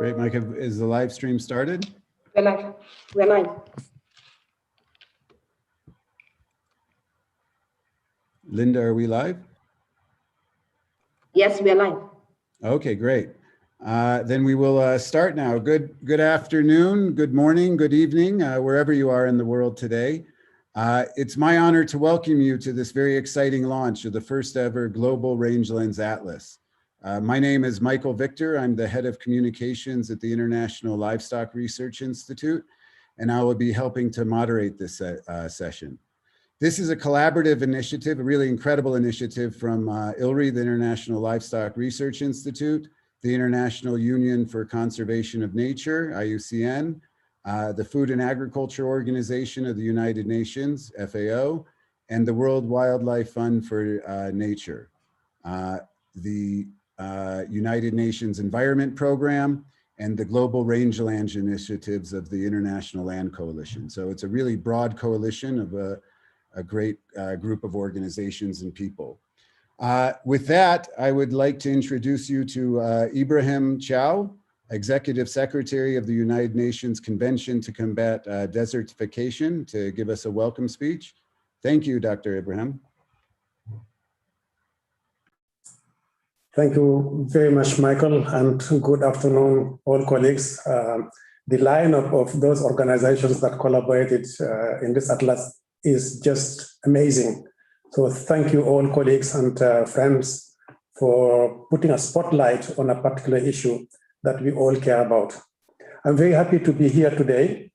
Great, Mike. Is the live stream started? We're live. We're live. Linda, are we live? Yes, we're live. Okay, great. Then we will start now. Good afternoon, good morning, good evening, wherever you are in the world today. It's my honor to welcome you to this very exciting launch of the first ever Global Rangelands Atlas. My name is Michael Victor. I'm the head of communications at the International Livestock Research Institute, and I will be helping to moderate this session. This is a collaborative initiative, a really incredible initiative from ILRI, the International Livestock Research Institute, the International Union for Conservation of Nature, IUCN, the Food and Agriculture Organization of the United Nations, FAO, and the World Wildlife Fund for Nature, the United Nations Environment Program, and the Global Rangelands Initiatives of the International Land Coalition. So it's a really broad coalition of a great group of organizations and people. With that, I would like to introduce you to Ibrahim Chow, Executive Secretary of the United Nations Convention to Combat Desertification, to give us a welcome speech. Thank you, Dr. Ibrahim. Thank you very much, Michael, and good afternoon, all colleagues. The lineup of those organizations that collaborated in this atlas is just amazing. So thank you all colleagues and friends for putting a spotlight on a particular issue that we all care about. I'm very happy to be here today.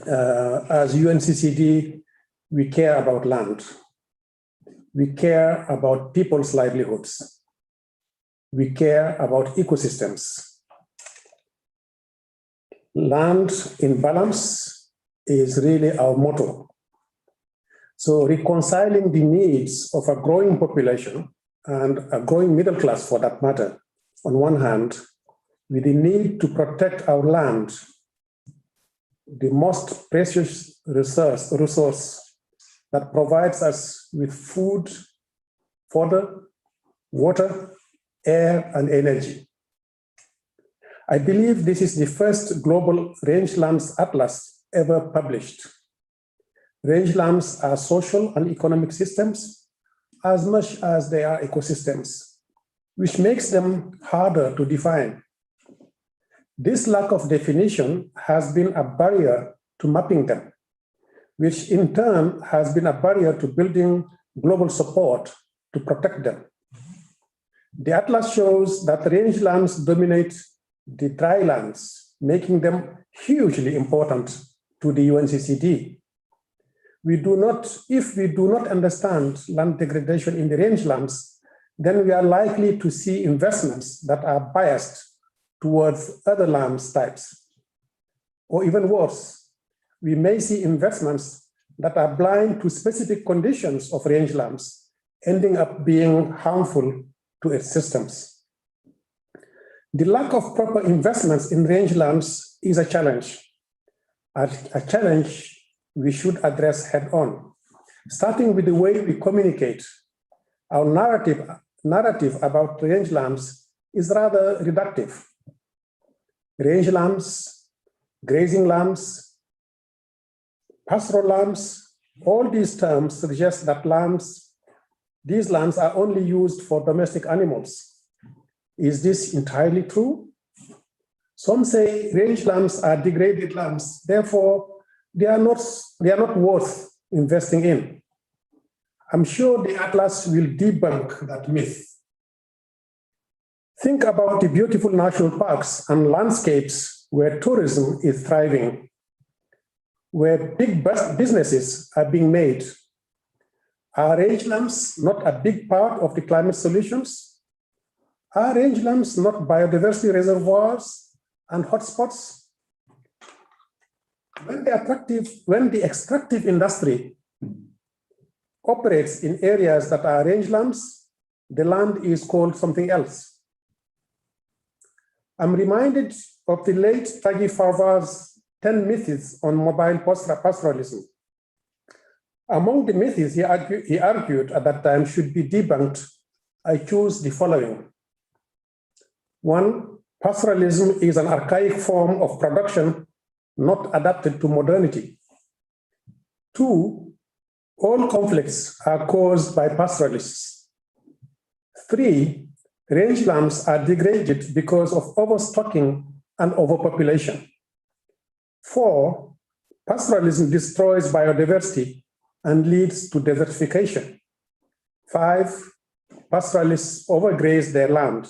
As UNCCD, we care about land. We care about people's livelihoods. We care about ecosystems. Land in balance is really our motto. So reconciling the needs of a growing population and a growing middle class for that matter, on one hand, with the need to protect our land, the most precious resource that provides us with food, fodder, water, air, and energy. I believe this is the first global rangelands atlas ever published. Rangelands are social and economic systems as much as they are ecosystems, which makes them harder to define. This lack of definition has been a barrier to mapping them, which in turn has been a barrier to building global support to protect them. The atlas shows that rangelands dominate the drylands, making them hugely important to the UNCCD. If we do not understand land degradation in the rangelands, then we are likely to see investments that are biased towards other land types. Or even worse, we may see investments that are blind to specific conditions of rangelands, ending up being harmful to its systems. The lack of proper investments in rangelands is a challenge we should address head-on, starting with the way we communicate. Our narrative about rangelands is rather reductive. Rangelands, grazing lands, pastoral lands, all these terms suggest that these lands are only used for domestic animals. Is this entirely true? Some say rangelands are degraded lands, therefore they are not worth investing in. I'm sure the atlas will debunk that myth. Think about the beautiful national parks and landscapes where tourism is thriving, where big businesses are being made. Are rangelands not a big part of the climate solutions? Are rangelands not biodiversity reservoirs and hotspots? When the extractive industry operates in areas that are rangelands, the land is called something else. I'm reminded of the late Tagi Farvar's 10 myths on mobile pastoralism. Among the myths he argued at that time should be debunked, I choose the following. 1, Pastoralism is an archaic form of production not adapted to modernity. 2, all conflicts are caused by pastoralists. 3, rangelands are degraded because of overstocking and overpopulation. 4, pastoralism destroys biodiversity and leads to desertification. 5, pastoralists overgraze their land.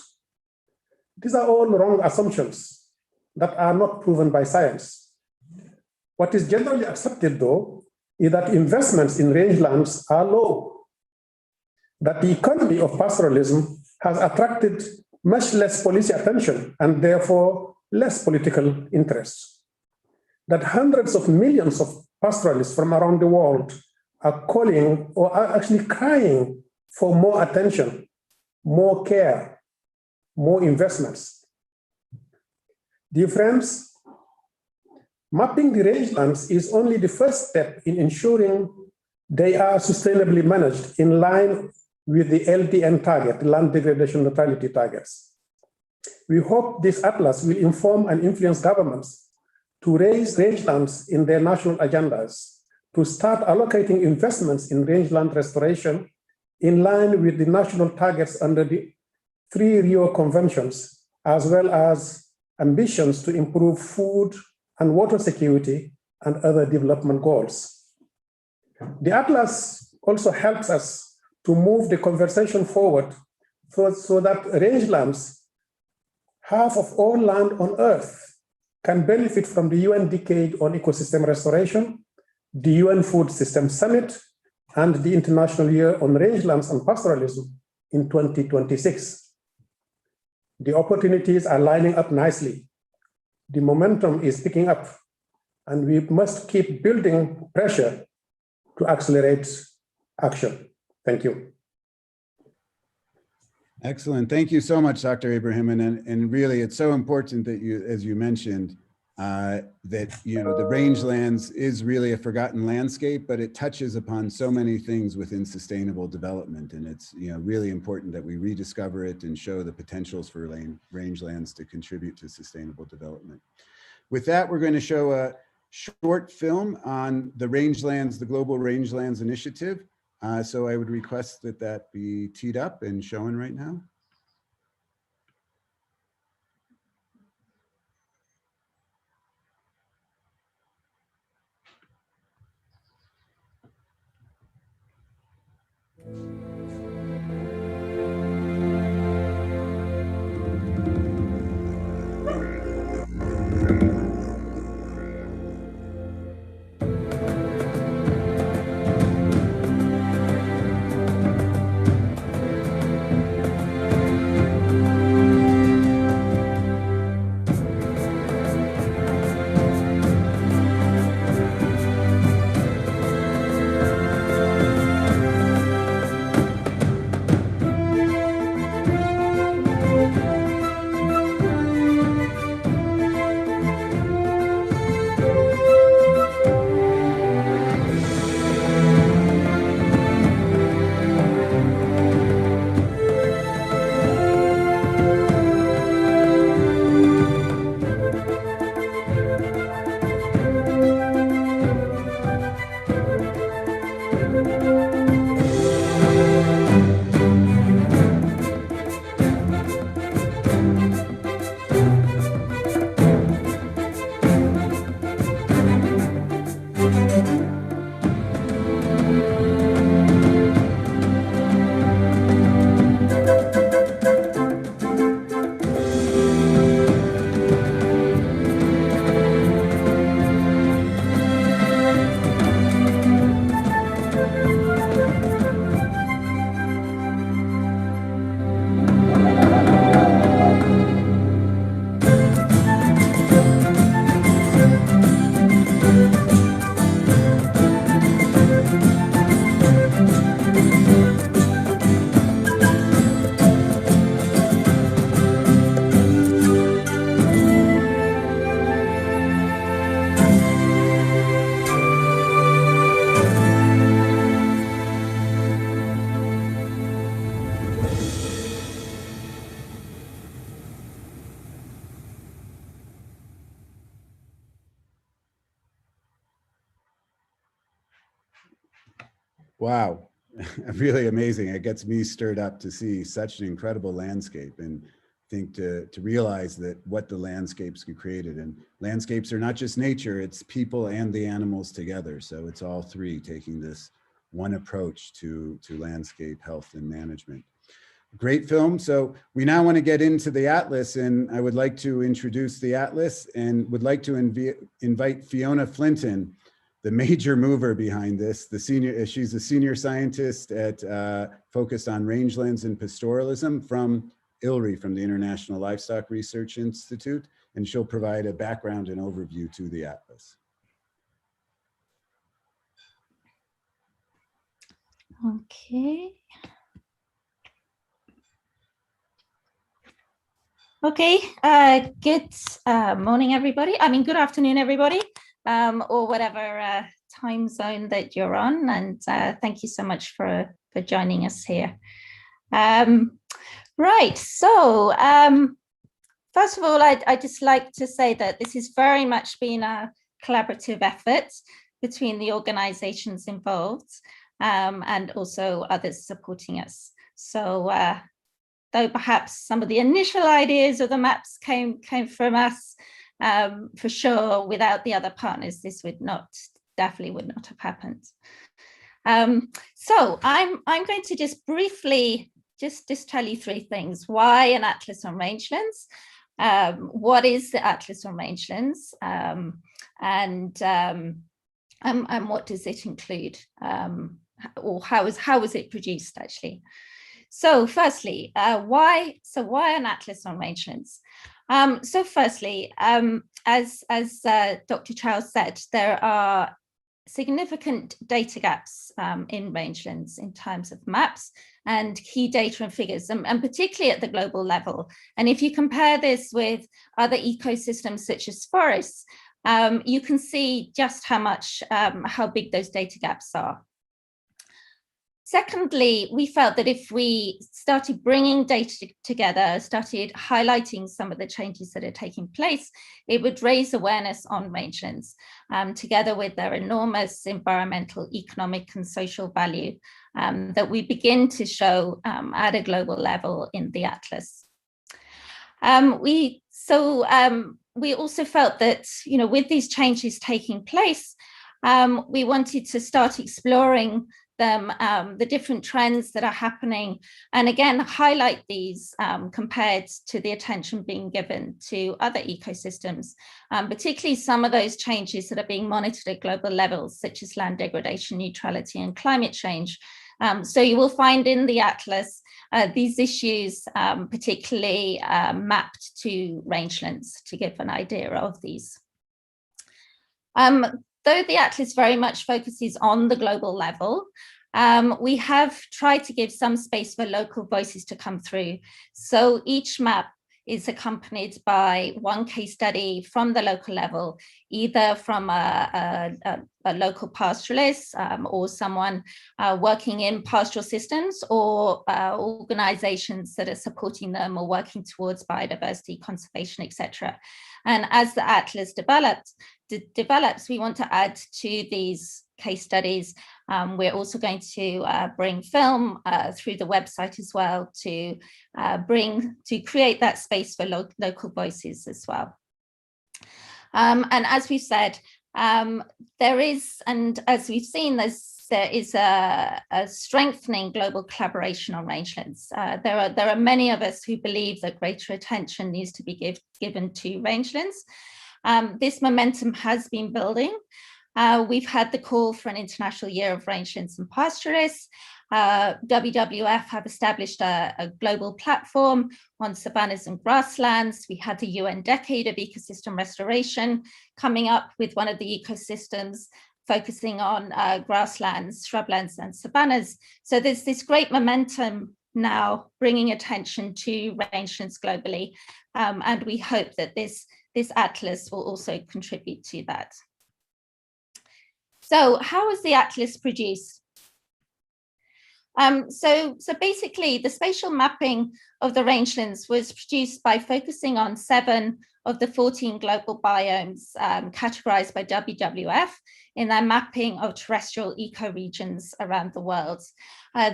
These are all wrong assumptions that are not proven by science. What is generally accepted, though, is that investments in rangelands are low, that the economy of pastoralism has attracted much less policy attention and therefore less political interest, that hundreds of millions of pastoralists from around the world are calling or are actually crying for more attention, more care, more investments. Dear friends, mapping the rangelands is only the first step in ensuring they are sustainably managed in line with the LDN target, land degradation neutrality targets. We hope this atlas will inform and influence governments to raise rangelands in their national agendas, to start allocating investments in rangeland restoration in line with the national targets under the 3 Rio Conventions, as well as ambitions to improve food and water security and other development goals. The atlas also helps us to move the conversation forward so that rangelands, half of all land on Earth, can benefit from the UN Decade on Ecosystem Restoration, the UN Food System Summit, and the International Year on Rangelands and Pastoralism in 2026. The opportunities are lining up nicely. The momentum is picking up, and we must keep building pressure to accelerate action. Thank you. Excellent. Thank you so much, Dr. Ibrahim. And really, it's so important that you, as you mentioned, that the rangelands is really a forgotten landscape, but it touches upon so many things within sustainable development, and it's really important that we rediscover it and show the potentials for rangelands to contribute to sustainable development. With that, we're going to show a short film on the rangelands, the Global Rangelands Initiative. So I would request that that be teed up and shown right now. Wow, really amazing. It gets me stirred up to see such an incredible landscape and think to realize that what the landscapes we created, and landscapes are not just nature, it's people and the animals together. So it's all three taking this one approach to landscape health and management. Great film. So we now want to get into the Atlas, and I would like to introduce the Atlas and would like to invite Fiona Flinton, the major mover behind this. She's a senior scientist at focused on rangelands and pastoralism from ILRI, from the International Livestock Research Institute, and she'll provide a background and overview to the Atlas. Okay. Okay, good morning, everybody. I mean, good afternoon, everybody, or whatever time zone that you're on. And thank you so much for joining us here. Right, so first of all, I'd just like to say that this has very much been a collaborative effort between the organizations involved and also others supporting us. So though perhaps some of the initial ideas of the maps came from us, for sure, without the other partners, this definitely would not have happened. So I'm going to just briefly just tell you three things. Why an atlas on rangelands? What is the atlas on rangelands? And what does it include? Or how was it produced, actually? So firstly, why an atlas on rangelands? So firstly, as Dr. Charles said, there are significant data gaps in rangelands in terms of maps and key data and figures, and particularly at the global level. And if you compare this with other ecosystems such as forests, you can see just how big those data gaps are. Secondly, we felt that if we started bringing data together, started highlighting some of the changes that are taking place, it would raise awareness on rangelands, together with their enormous environmental, economic, and social value that we begin to show at a global level in the Atlas. We also felt that, with these changes taking place, we wanted to start exploring the different trends that are happening, and again highlight these compared to the attention being given to other ecosystems, particularly some of those changes that are being monitored at global levels, such as land degradation, neutrality, and climate change. So you will find in the Atlas these issues particularly mapped to rangelands to give an idea of these. Though the Atlas very much focuses on the global level, we have tried to give some space for local voices to come through. So each map is accompanied by one case study from the local level, either from a local pastoralist or someone working in pastoral systems, or organizations that are supporting them or working towards biodiversity conservation, etc. And as the Atlas develops, we want to add to these case studies. We're also going to bring film through the website as well to create that space for local voices as well. And as we've said, there is, and as we've seen, there is a strengthening global collaboration on rangelands. There are many of us who believe that greater attention needs to be given to rangelands. This momentum has been building. We've had the call for an International Year of Rangelands and Pastoralists. WWF have established a global platform on savannas and grasslands. We had the UN Decade of Ecosystem Restoration coming up with one of the ecosystems focusing on grasslands, shrublands, and savannas. So there's this great momentum now bringing attention to rangelands globally, and we hope that this Atlas will also contribute to that. So how was the Atlas produced? So basically, the spatial mapping of the rangelands was produced by focusing on 7 of the 14 global biomes categorized by WWF in their mapping of terrestrial ecoregions around the world.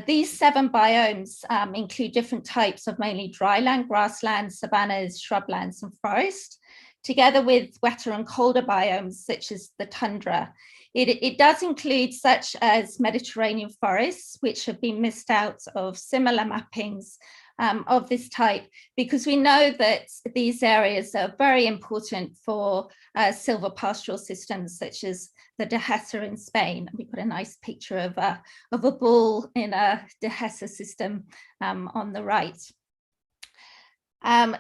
These 7 biomes include different types of mainly dryland, grasslands, savannas, shrublands, and forest, together with wetter and colder biomes such as the tundra. It does include such as Mediterranean forests, which have been missed out of similar mappings of this type, because we know that these areas are very important for silver pastoral systems such as the Dehesa in Spain. We've got a nice picture of a bull in a Dehesa system on the right.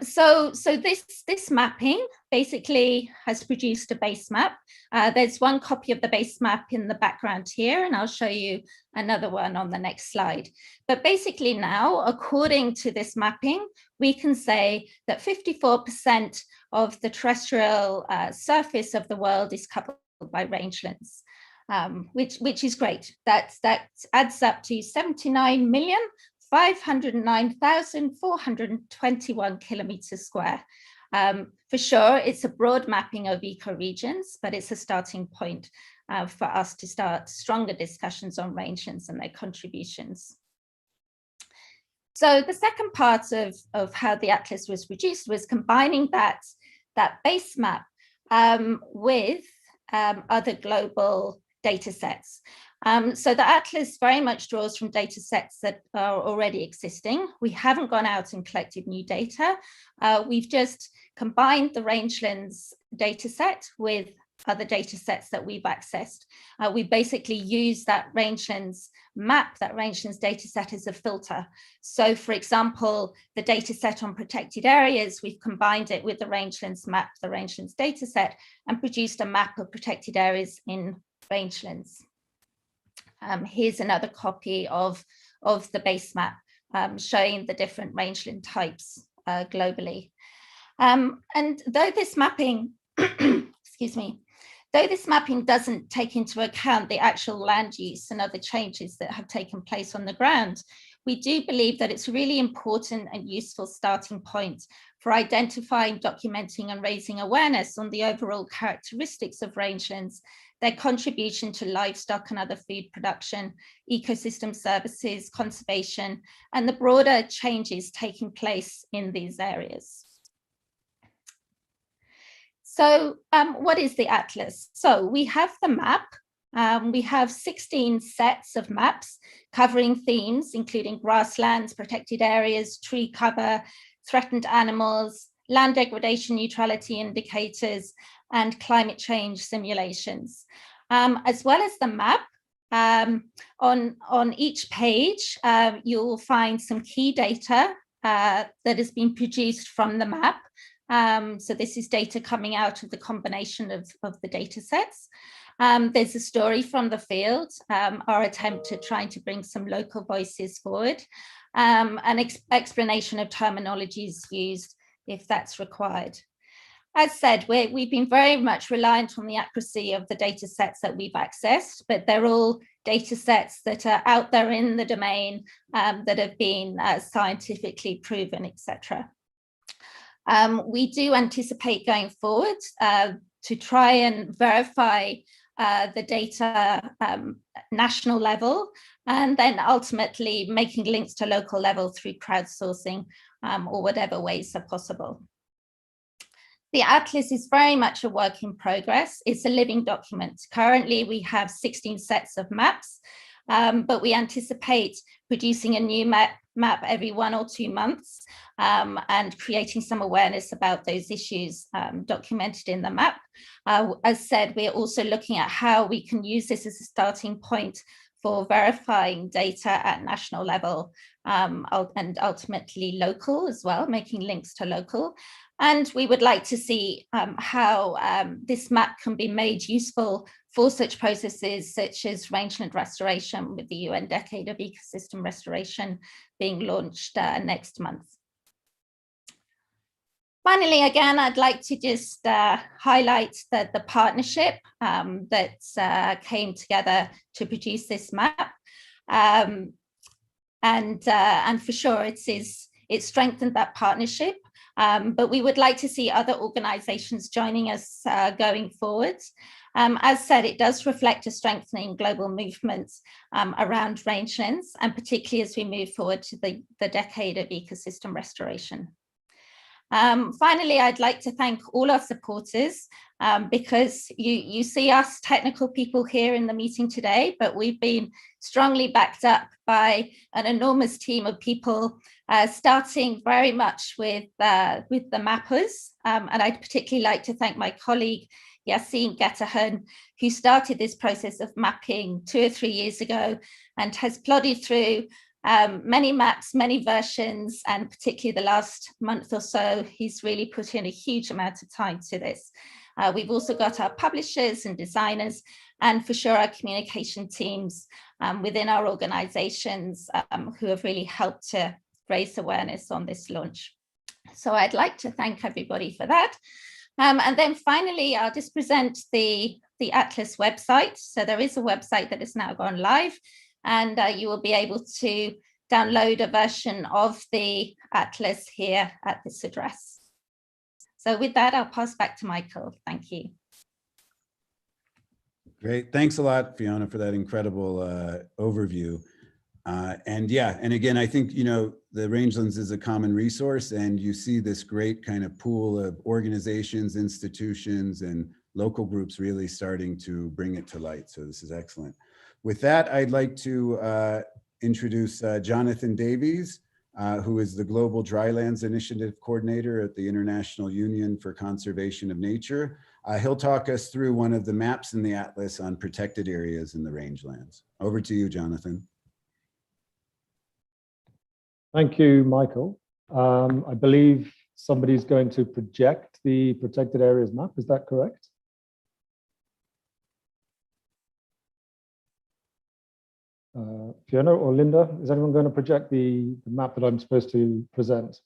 So this mapping basically has produced a base map. There's one copy of the base map in the background here, and I'll show you another one on the next slide. But basically now, according to this mapping, we can say that 54% of the terrestrial surface of the world is covered by rangelands, which is great. That adds up to 79,509,421 kilometers square. For sure, it's a broad mapping of ecoregions, but it's a starting point for us to start stronger discussions on rangelands and their contributions. So the second part of how the atlas was produced was combining that base map with other global data sets. So the atlas very much draws from data sets that are already existing. We haven't gone out and collected new data. We've just combined the rangelands data set with other data sets that we've accessed. We basically use that rangelands map, that rangelands data set as a filter. So for example, the data set on protected areas, we've combined it with the rangelands map, the rangelands data set, and produced a map of protected areas in rangelands. Here's another copy of the base map showing the different rangeland types globally. And though this mapping, excuse me, though this mapping doesn't take into account the actual land use and other changes that have taken place on the ground, we do believe that it's a really important and useful starting point for identifying, documenting, and raising awareness on the overall characteristics of rangelands, their contribution to livestock and other food production, ecosystem services, conservation, and the broader changes taking place in these areas. So what is the atlas? So we have the map. We have 16 sets of maps covering themes, including grasslands, protected areas, tree cover, threatened animals, land degradation neutrality indicators, and climate change simulations. As well as the map, on each page, you'll find some key data that has been produced from the map. So this is data coming out of the combination of the data sets. There's a story from the field, our attempt at trying to bring some local voices forward, an explanation of terminologies used if that's required. As said, we've been very much reliant on the accuracy of the data sets that we've accessed, but they're all data sets that are out there in the domain that have been scientifically proven, etc. We do anticipate going forward to try and verify the data national level, and then ultimately making links to local level through crowdsourcing or whatever ways are possible. The atlas is very much a work in progress. It's a living document. Currently, we have 16 sets of maps, but we anticipate producing a new map every 1 or 2 months and creating some awareness about those issues documented in the map. As said, we're also looking at how we can use this as a starting point for verifying data at national level and ultimately local as well, making links to local. And we would like to see how this map can be made useful for such processes such as rangeland restoration, with the UN Decade of Ecosystem Restoration being launched next month. Finally, again, I'd like to just highlight the partnership that came together to produce this map. and for sure it strengthened that partnership. But we would like to see other organizations joining us going forward. As said, it does reflect a strengthening global movement around rangelands, and particularly as we move forward to the decade of ecosystem restoration. Finally, I'd like to thank all our supporters because you see us technical people here in the meeting today, but we've been strongly backed up by an enormous team of people, starting very much with the mappers. And I'd particularly like to thank my colleague, Yassine Gatahan, who started this process of mapping 2 or 3 years ago and has plodded through many maps, many versions, and particularly the last month or so, he's really put in a huge amount of time to this. We've also got our publishers and designers, and for sure our communication teams within our organizations who have really helped to raise awareness on this launch. So I'd like to thank everybody for that. And then finally, I'll just present the Atlas website. So there is a website that has now gone live, and you will be able to download a version of the Atlas here at this address. So with that, I'll pass back to Michael. Thank you. Great. Thanks a lot, Fiona, for that incredible overview. And yeah, and again, I think, you know, the Rangelands is a common resource, and you see this great kind of pool of organizations, institutions, and local groups really starting to bring it to light. So this is excellent. With that, I'd like to introduce Jonathan Davies, who is the Global Drylands Initiative Coordinator at the International Union for Conservation of Nature. He'll talk us through one of the maps in the Atlas on protected areas in the rangelands. Over to you, Jonathan. Thank you, Michael. I believe somebody's going to project the protected areas map. Is that correct? Fiona or Linda, is anyone going to project the map that I'm supposed to present?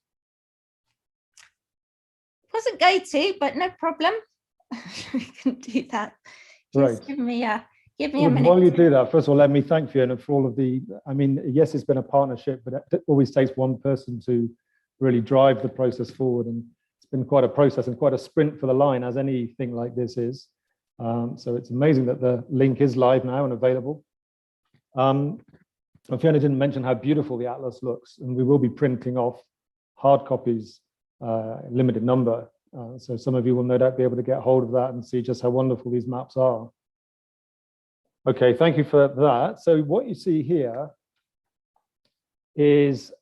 Wasn't going to, but no problem. We can do that. Just give me a minute. While you do that, first of all, let me thank Fiona for all of the, I mean, yes, it's been a partnership, but it always takes one person to really drive the process forward. And it's been quite a process and quite a sprint for the line, as anything like this is. So it's amazing that the link is live now and available. And Fiona didn't mention how beautiful the Atlas looks, and we will be printing off hard copies, limited number. So some of you will no doubt be able to get hold of that and see just how wonderful these maps are. Okay, thank you for that. So what you see here is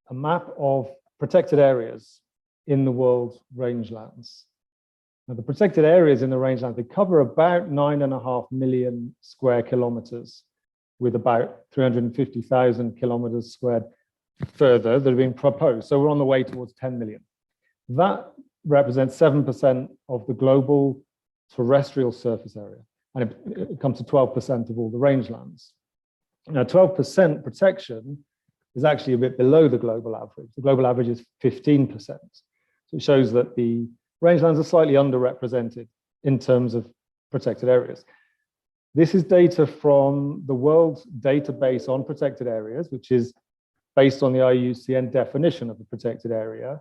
a map of protected areas in the world's rangelands. Now, the protected areas in the rangelands, they cover about 9.5 million square kilometers, with about 350,000 kilometers squared further that are being proposed. So we're on the way towards 10 million. That represents 7% of the global terrestrial surface area, and it comes to 12% of all the rangelands. Now, 12% protection is actually a bit below the global average. The global average is 15%. So it shows that the rangelands are slightly underrepresented in terms of protected areas. This is data from the world's database on protected areas, which is based on the IUCN definition of a protected area.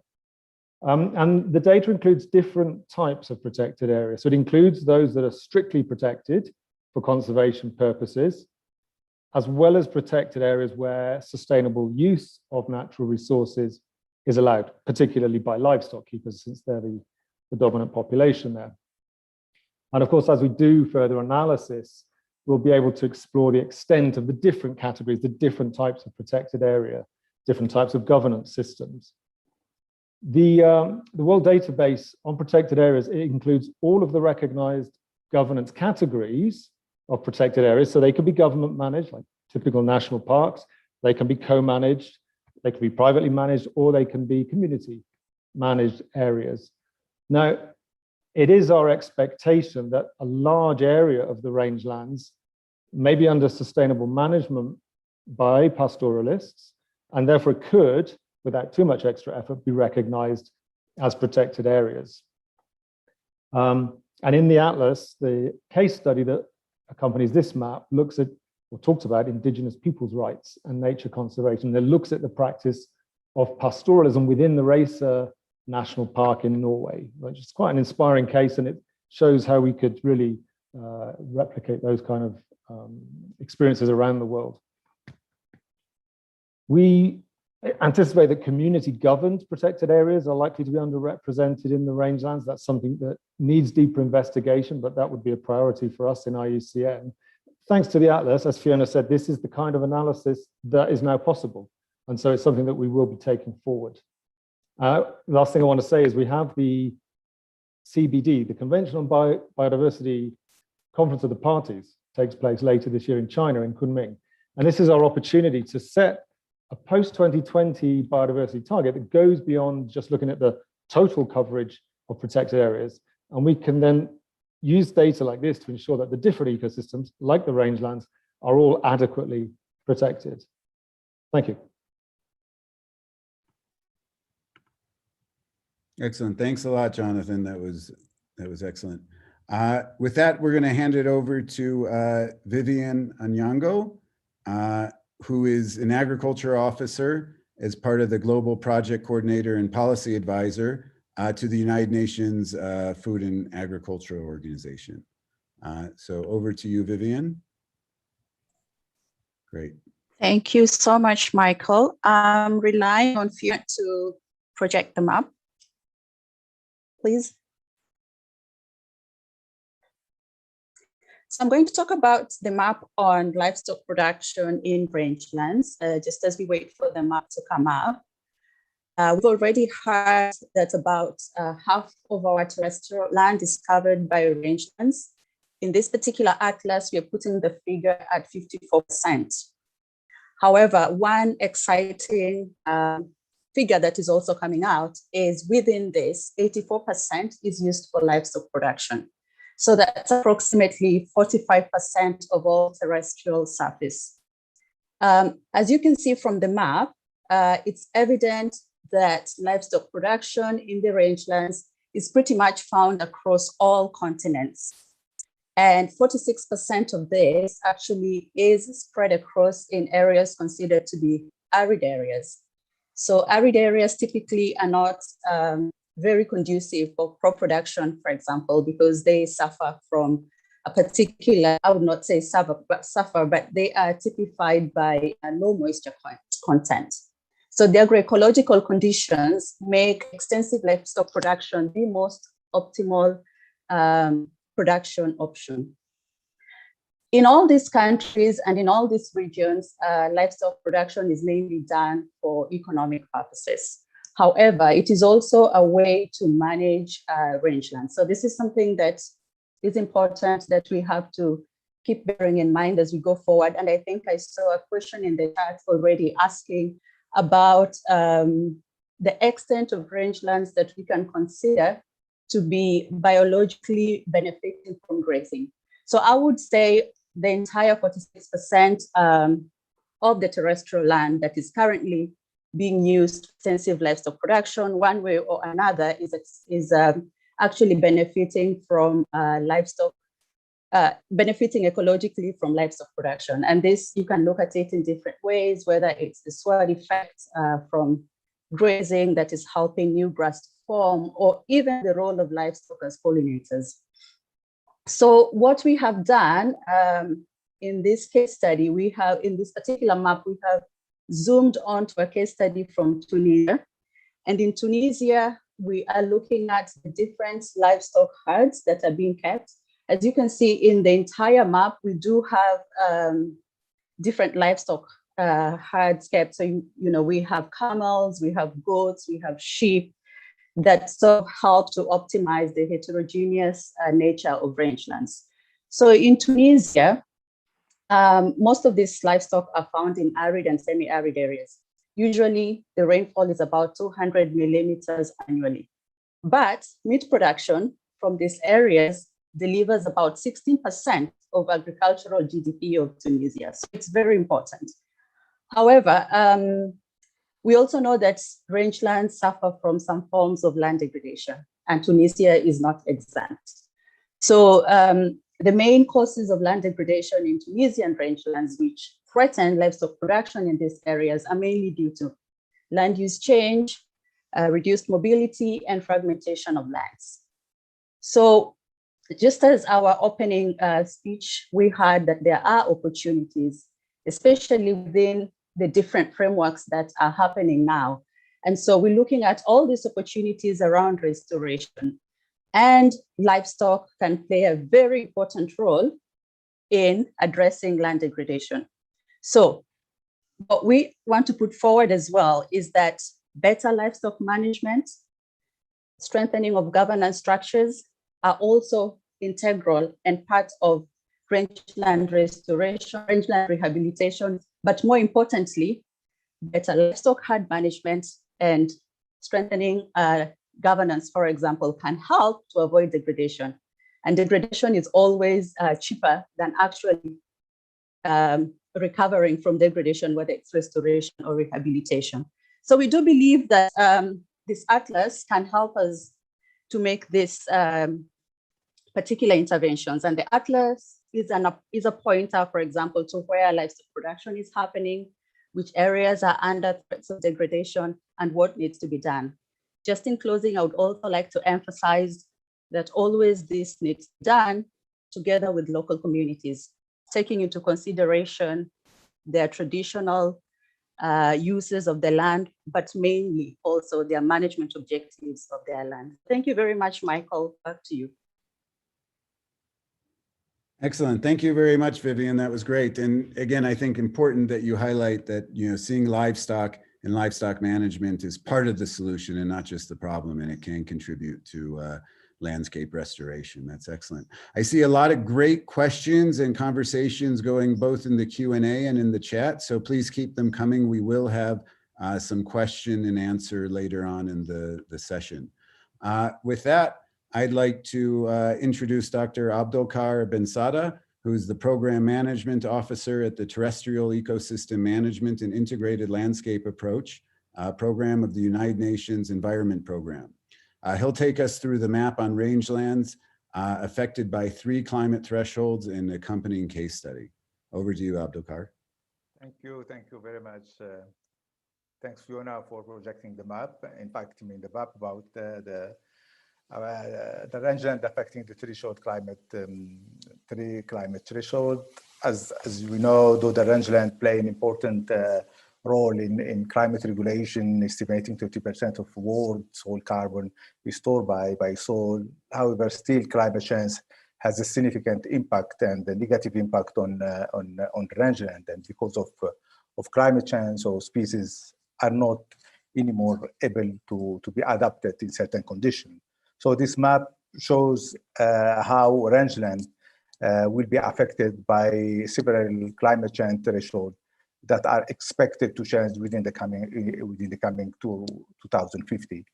And the data includes different types of protected areas. So it includes those that are strictly protected for conservation purposes, as well as protected areas where sustainable use of natural resources is allowed, particularly by livestock keepers, since they're the dominant population there. And of course, as we do further analysis, we'll be able to explore the extent of the different categories, the different types of protected area, different types of governance systems. The World Database on protected areas, it includes all of the recognized governance categories of protected areas. So they can be government managed, like typical national parks. They can be co-managed, they can be privately managed, or they can be community managed areas. Now, it is our expectation that a large area of the rangelands may be under sustainable management by pastoralists, and therefore could, without too much extra effort, be recognized as protected areas. And in the Atlas, the case study that accompanies this map looks at or talks about indigenous people's rights and nature conservation. It looks at the practice of pastoralism within the Racer National Park in Norway, which is quite an inspiring case, and it shows how we could really replicate those kind of experiences around the world. We anticipate that community-governed protected areas are likely to be underrepresented in the rangelands. That's something that needs deeper investigation, but that would be a priority for us in IUCN. Thanks to the Atlas, as Fiona said, this is the kind of analysis that is now possible. And so it's something that we will be taking forward. Last thing I want to say is we have the CBD, the Convention on Biodiversity Conference of the Parties, takes place later this year in China, in Kunming. And this is our opportunity to set a post-2020 biodiversity target that goes beyond just looking at the total coverage of protected areas. And we can then use data like this to ensure that the different ecosystems, like the rangelands, are all adequately protected. Thank you. Excellent. Thanks a lot, Jonathan. That was excellent. With that, we're going to hand it over to Vivian Anyango, who is an agriculture officer as part of the Global Project Coordinator and Policy Advisor to the United Nations Food and Agricultural Organization. So over to you, Vivian. Great. Thank you so much, Michael. I'm relying on Fiona to project the map, please. So I'm going to talk about the map on livestock production in rangelands, just as we wait for the map to come up. We've already heard that about half of our terrestrial land is covered by rangelands. In this particular atlas, we are putting the figure at 54%. However, one exciting figure that is also coming out is within this, 84% is used for livestock production. So that's approximately 45% of all terrestrial surface. As you can see from the map, it's evident that livestock production in the rangelands is pretty much found across all continents. And 46% of this actually is spread across in areas considered to be arid areas. So arid areas typically are not very conducive for crop production, for example, because they suffer from a particular, I would not say suffer, but they are typified by a low moisture content. So the agroecological conditions make extensive livestock production the most optimal production option. In all these countries and in all these regions, livestock production is mainly done for economic purposes. However, it is also a way to manage rangeland. So this is something that is important that we have to keep bearing in mind as we go forward. And I think I saw a question in the chat already asking about the extent of rangelands that we can consider to be biologically benefiting from grazing. So I would say the entire 46% of the terrestrial land that is currently being used for extensive livestock production, one way or another, is actually benefiting from benefiting ecologically from livestock production. And this, you can look at it in different ways, whether it's the sward effect from grazing that is helping new grass to form, or even the role of livestock as pollinators. So what we have done in this case study, we have, in this particular map, we have zoomed onto a case study from Tunisia. And in Tunisia, we are looking at the different livestock herds that are being kept. As you can see in the entire map, we do have different livestock herds kept. So, you know, we have camels, we have goats, we have sheep that sort of help to optimize the heterogeneous nature of rangelands. So in Tunisia, most of these livestock are found in arid and semi-arid areas. Usually the rainfall is about 200 millimeters annually. But meat production from these areas delivers about 16% of agricultural GDP of Tunisia. So it's very important. However, we also know that rangelands suffer from some forms of land degradation, and Tunisia is not exempt. So The main causes of land degradation in Tunisian rangelands, which threaten livestock production in these areas, are mainly due to land use change, reduced mobility, and fragmentation of lands. So just as our opening speech, we heard that there are opportunities, especially within the different frameworks that are happening now. And so we're looking at all these opportunities around restoration, and livestock can play a very important role in addressing land degradation. So what we want to put forward as well is that better livestock management, strengthening of governance structures are also integral and part of rangeland restoration, rangeland rehabilitation, but more importantly, better livestock herd management and strengthening governance, for example, can help to avoid degradation. And degradation is always cheaper than actually recovering from degradation, whether it's restoration or rehabilitation. So we do believe that this atlas can help us to make this particular interventions. And the atlas is a pointer, for example, to where livestock production is happening, which areas are under threats of degradation, and what needs to be done. Just in closing, I would also like to emphasize that always this needs to be done together with local communities, taking into consideration their traditional uses of the land, but mainly also their management objectives of their land. Thank you very much, Michael. Back to you. Excellent. Thank you very much, Vivian. That was great. And again, I think important that you highlight that, seeing livestock and livestock management is part of the solution and not just the problem, and it can contribute to landscape restoration. That's excellent. I see a lot of great questions and conversations going both in the Q&A and in the chat, so please keep them coming. We will have some question and answer later on in the session. With that, I'd like to introduce Dr. Abdulkar Bensada, who's the Program Management Officer at the Terrestrial Ecosystem Management and Integrated Landscape Approach program of the United Nations Environment Program. He'll take us through the map on rangelands affected by 3 climate thresholds and accompanying case study. Over to you, Abdulkar. Thank you very much. Thanks, Fiona, for projecting the map. In fact, the map about the rangeland affecting the threshold climate, 3 climate threshold. As we know, though the rangeland play an important role in climate regulation, estimating 30% of world soil carbon is stored by soil. However, still climate change has a significant impact and a negative impact on rangeland, and because of climate change, so species are not anymore able to be adapted in certain conditions. So this map shows how rangeland will be affected by several climate change thresholds that are expected to change within the coming to 2050,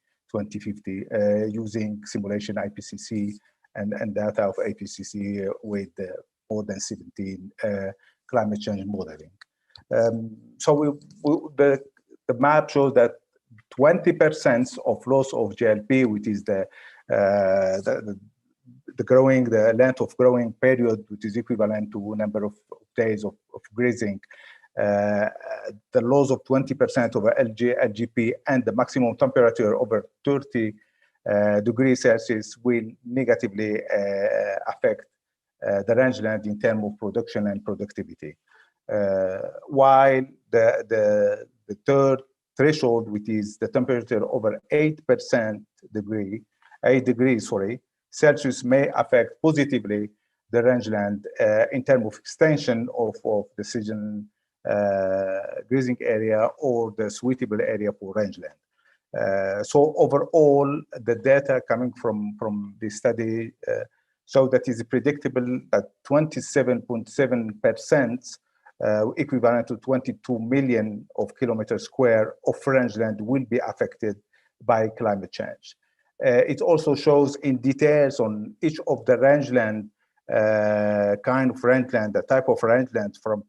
using simulation IPCC and data of IPCC with more than 17 climate change modeling. So the map shows that 20% of loss of GLP, which is the length of growing period, which is equivalent to number of days of grazing, the loss of 20% of LGP and the maximum temperature over 30 degrees Celsius will negatively affect the rangeland in terms of production and productivity. While the third threshold, which is the temperature over 8 degrees Celsius, may affect positively the rangeland in terms of extension of the season grazing area or the suitable area for rangeland. So overall, the data coming from this study show that it's predictable that 27.7%, equivalent to 22 million of kilometers square of rangeland, will be affected by climate change. It also shows in details on each of the rangeland, kind of rangeland, the type of rangeland from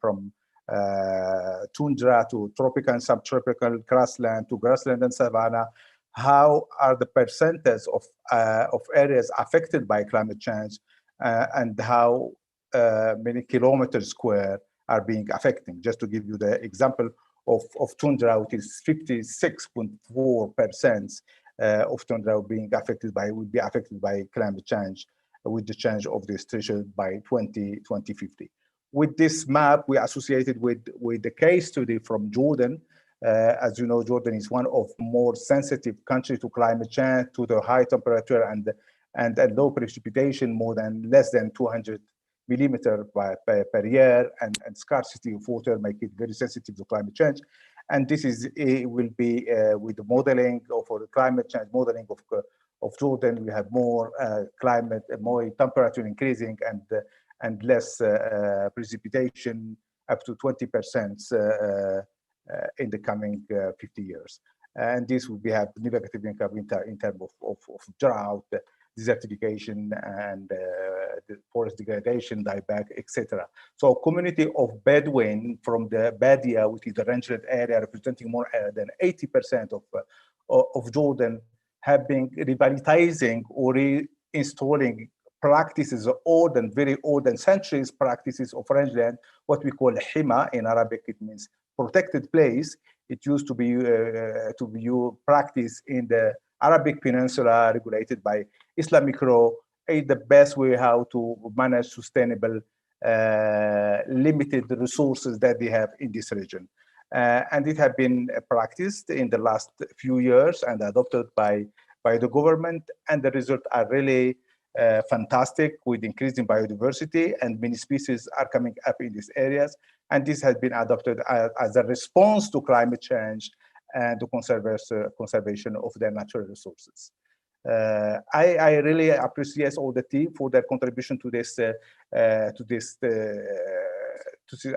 tundra to tropical and subtropical grassland to grassland and savanna. How are the percentage of areas affected by climate change, and how many kilometers square are being affected. Just to give you the example of tundra, which is 56.4% of tundra would be affected by climate change with the change of this threshold by 2050. With this map, we associated with the case study from Jordan. As you know, Jordan is one of more sensitive countries to climate change, to the high temperature and low precipitation, less than 200 millimeter per year, and scarcity of water make it very sensitive to climate change. And this will be with the modeling for the climate change modeling of Jordan. We have more more temperature increasing and less precipitation, up to 20% in the coming 50 years. And this will have negative impact in terms of drought, desertification, and the forest degradation, dieback, etc. So community of Bedouin from the Badia, which is the rangeland area representing more than 80% of Jordan, have been revitalizing or reinstalling practices, very old and centuries practices of rangeland, what we call hima. In Arabic, it means protected place. It used to be practiced in the Arabic Peninsula, regulated by Islamic law. Is the best way how to manage sustainable, limited resources that they have in this region. And it has been practiced in the last few years and adopted by the government, and the results are really fantastic, with increasing biodiversity, and many species are coming up in these areas. And this has been adopted as a response to climate change and to conservation of their natural resources. I really appreciate all the team for their contribution to this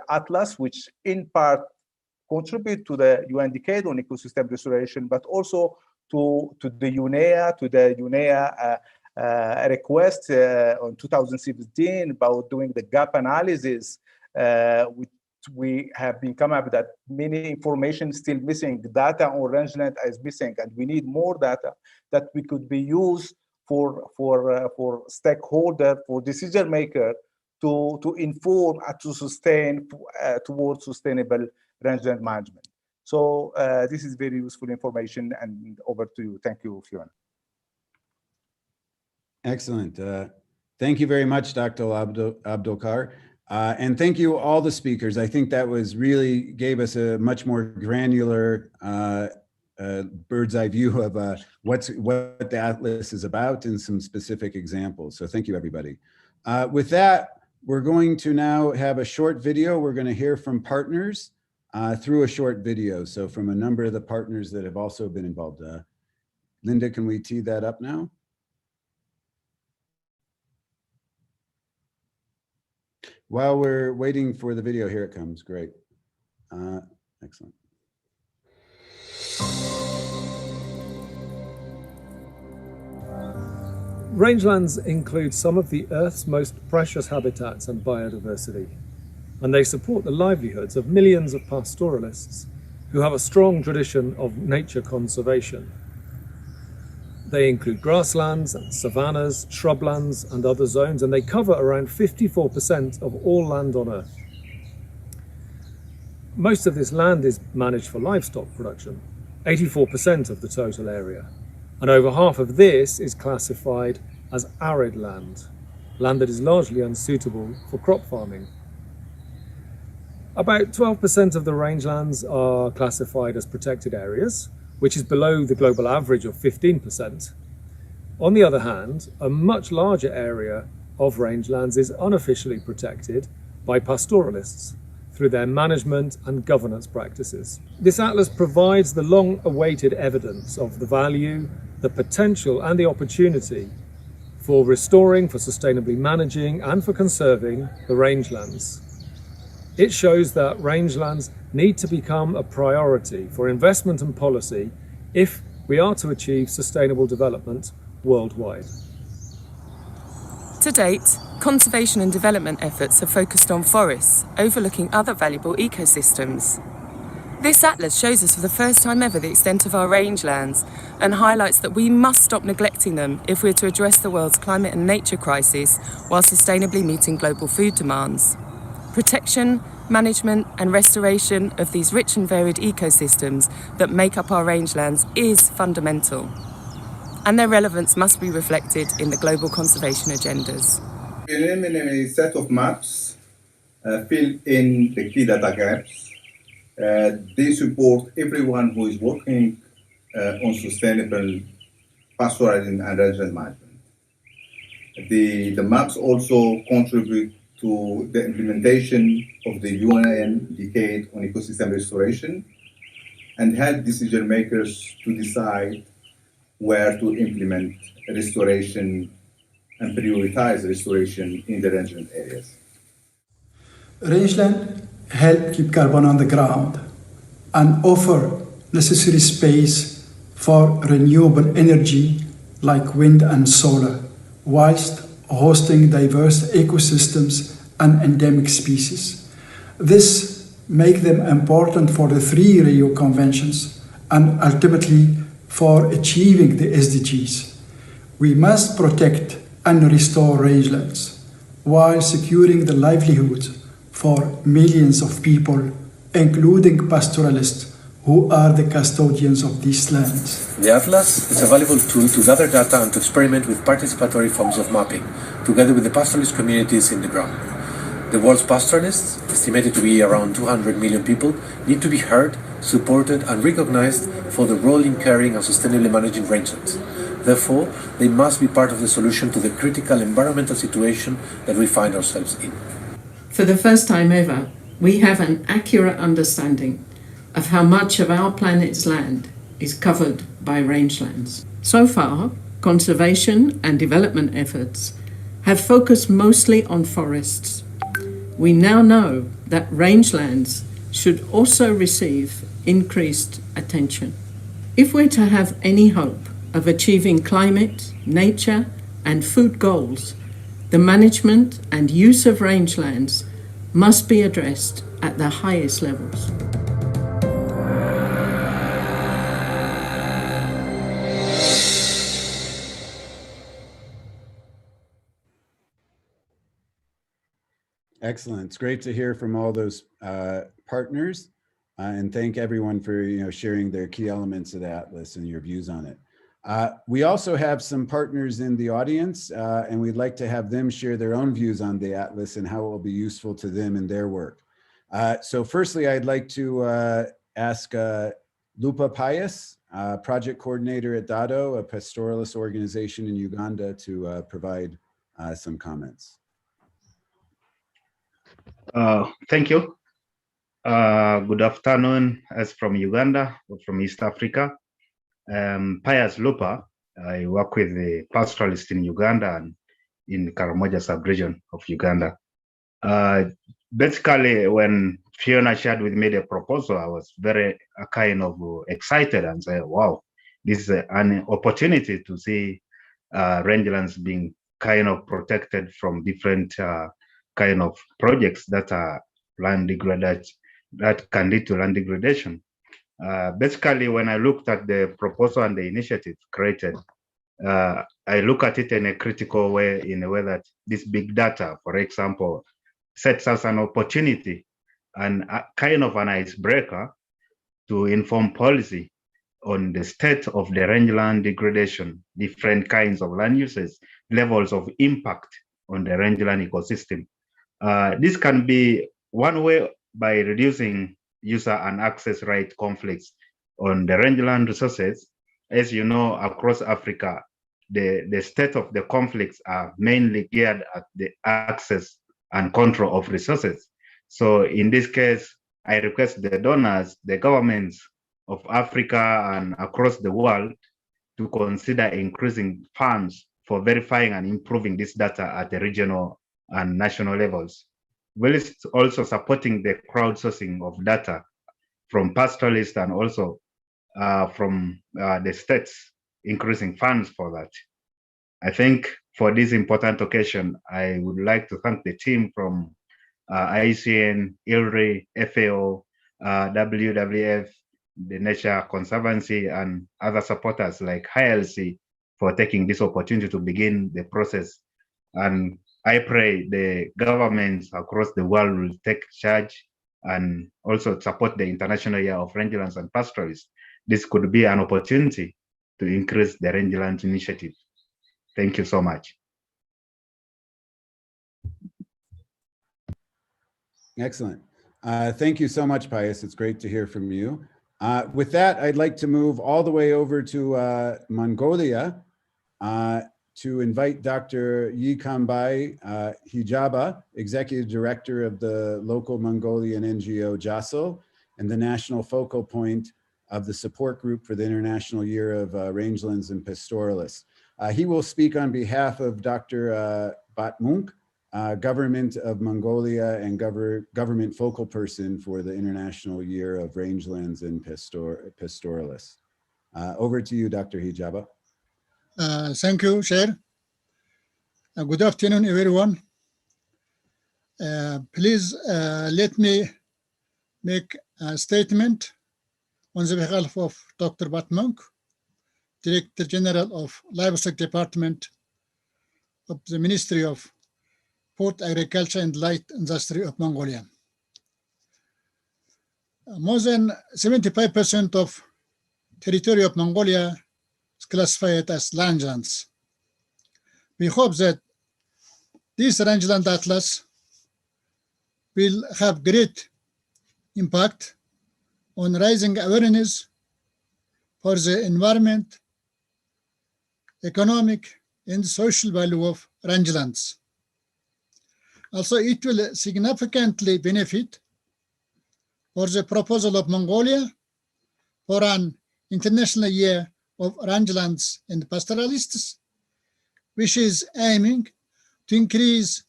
atlas, which in part contribute to the UN Decade on Ecosystem Restoration, but also to the UNEA request on 2017 about doing the gap analysis, which we have been come up that many information still missing. Data on rangeland is missing, and we need more data that we could be used for stakeholder, for decision maker, to inform and to sustain towards sustainable rangeland management. So this is very useful information, and over to you. Thank you, Fiona. Excellent. Thank you very much, Dr. Abdulkar. And thank you all the speakers. I think that really gave us a much more granular bird's eye view of what the Atlas is about and some specific examples. So thank you, everybody. With that, we're going to now have a short video. We're going to hear from partners through a short video. So from a number of the partners that have also been involved. Linda, can we tee that up now? While we're waiting for the video, here it comes. Great. Excellent. Rangelands include some of the Earth's most precious habitats and biodiversity, and they support the livelihoods of millions of pastoralists who have a strong tradition of nature conservation. They include grasslands and savannas, shrublands and other zones, and they cover around 54% of all land on Earth. Most of this land is managed for livestock production, 84% of the total area, and over half of this is classified as arid land that is largely unsuitable for crop farming. About 12% of the rangelands are classified as protected areas, which is below the global average of 15%. On the other hand, a much larger area of rangelands is unofficially protected by pastoralists through their management and governance practices. This atlas provides the long-awaited evidence of the value, the potential and the opportunity for restoring, for sustainably managing and for conserving the rangelands. It shows that rangelands need to become a priority for investment and policy if we are to achieve sustainable development worldwide. To date, conservation and development efforts have focused on forests, overlooking other valuable ecosystems. This atlas shows us for the first time ever the extent of our rangelands and highlights that we must stop neglecting them if we're to address the world's climate and nature crisis while sustainably meeting global food demands. Protection, management and restoration of these rich and varied ecosystems that make up our rangelands is fundamental, and their relevance must be reflected in the global conservation agendas. Preliminary set of maps fill in the key data gaps. They support everyone who is working on sustainable pastoralism and rangeland management. The maps also contribute to the implementation of the UN Decade on Ecosystem Restoration and help decision makers to decide where to implement restoration and prioritize restoration in the rangeland areas. Rangeland help keep carbon on the ground and offer necessary space for renewable energy like wind and solar, whilst hosting diverse ecosystems and endemic species. This makes them important for the 3 Rio Conventions and ultimately for achieving the SDGs. We must protect and restore rangelands while securing the livelihood for millions of people, including pastoralists who are the custodians of these lands. The Atlas is a valuable tool to gather data and to experiment with participatory forms of mapping, together with the pastoralist communities in the ground. The world's pastoralists, estimated to be around 200 million people, need to be heard, supported and recognized for the role in caring and sustainably managing rangelands. Therefore, they must be part of the solution to the critical environmental situation that we find ourselves in. For the first time ever, we have an accurate understanding of how much of our planet's land is covered by rangelands. So far, conservation and development efforts have focused mostly on forests. We now know that rangelands should also receive increased attention. If we're to have any hope of achieving climate, nature, and food goals, the management and use of rangelands must be addressed at the highest levels. Excellent. It's great to hear from all those partners and thank everyone for sharing their key elements of the Atlas and your views on it. We also have some partners in the audience and we'd like to have them share their own views on the Atlas and how it will be useful to them in their work. So firstly, I'd like to ask Lupa Pius, project coordinator at Dado, a pastoralist organization in Uganda, to provide some comments. Thank you. Good afternoon, as from Uganda, or from East Africa. Pius Lupa. I work with the pastoralist in Uganda and in Karamoja sub-region of Uganda. Basically, when Fiona shared with me the proposal, I was very kind of excited and said, wow, this is an opportunity to see rangelands being kind of protected from different kind of projects that are land degradation, that can lead to land degradation. Basically, when I looked at the proposal and the initiative created, I look at it in a critical way, in a way that this big data, for example, sets us an opportunity and a kind of an icebreaker to inform policy on the state of the rangeland degradation, different kinds of land uses, levels of impact on the rangeland ecosystem. This can be one way by reducing user and access right conflicts on the rangeland resources. As you know, across Africa, the state of the conflicts are mainly geared at the access and control of resources. So in this case, I request the donors, the governments of Africa and across the world to consider increasing funds for verifying and improving this data at the regional and national levels. We're also supporting the crowdsourcing of data from pastoralists and also from the states, increasing funds for that. I think for this important occasion, I would like to thank the team from ICN, ILRI, FAO, WWF, the Nature Conservancy, and other supporters like HLC for taking this opportunity to begin the process. And I pray the governments across the world will take charge and also support the International Year of Rangelands and Pastoralists. This could be an opportunity to increase the Rangelands initiative. Thank you so much. Excellent. Thank you so much, Pius. It's great to hear from you. With that, I'd like to move all the way over to Mongolia to invite Dr. Yikambai Hijaba, Executive Director of the local Mongolian NGO JASL and the national focal point of the support group for the International Year of Rangelands and Pastoralists. He will speak on behalf of Dr. Batmunk, Government of Mongolia and government focal person for the International Year of Rangelands and Pastoralists. Over to you, Dr. Hijaba. Thank you, Chair. Good afternoon, everyone. Please let me make a statement on the behalf of Dr. Batmunk, Director General of Livestock Department of the Ministry of Port Agriculture and Light Industry of Mongolia. More than 75% of territory of Mongolia is classified as rangelands. We hope that this rangeland atlas will have great impact on raising awareness for the environment, economic, and social value of rangelands. Also, it will significantly benefit for the proposal of Mongolia for an International Year of Rangelands and Pastoralists, which is aiming to increase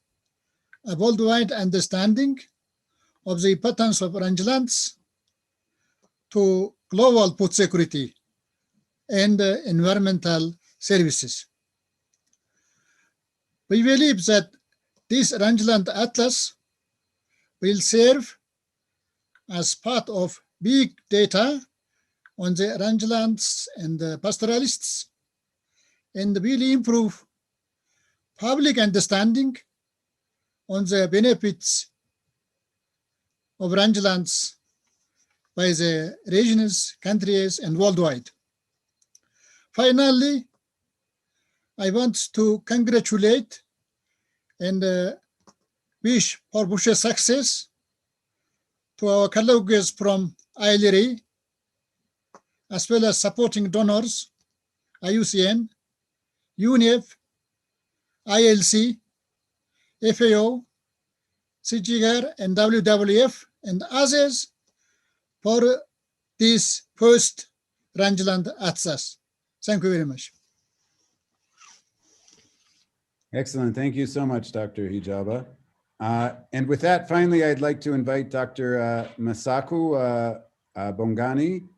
a worldwide understanding of the importance of rangelands to global food security and environmental services. We believe that this Rangeland Atlas will serve as part of big data on the rangelands and the pastoralists and will improve public understanding on the benefits of rangelands by the regions, countries, and worldwide. Finally, I want to congratulate and wish for Bush's success to our colleagues from ILRI, as well as supporting donors, IUCN, UNEP, ILC, FAO, CGR, and WWF, and others for this first Rangeland Atlas. Thank you very much. Excellent. Thank you so much, Dr. Hijaba. And with that, finally, I'd like to invite Dr. Masaku Bongani,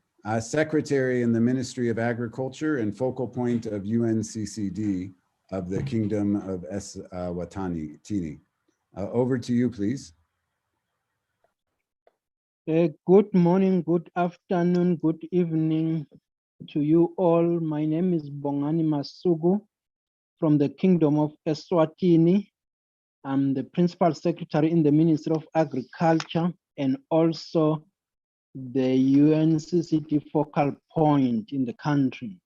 Secretary in the Ministry of Agriculture and focal point of UNCCD of the Kingdom of Eswatini. Over to you, please. Good morning, good afternoon, good evening to you all. My name is Bongani Masugu from the Kingdom of Eswatini. I'm the Principal Secretary in the Ministry of Agriculture and also the UNCCD focal point in the country.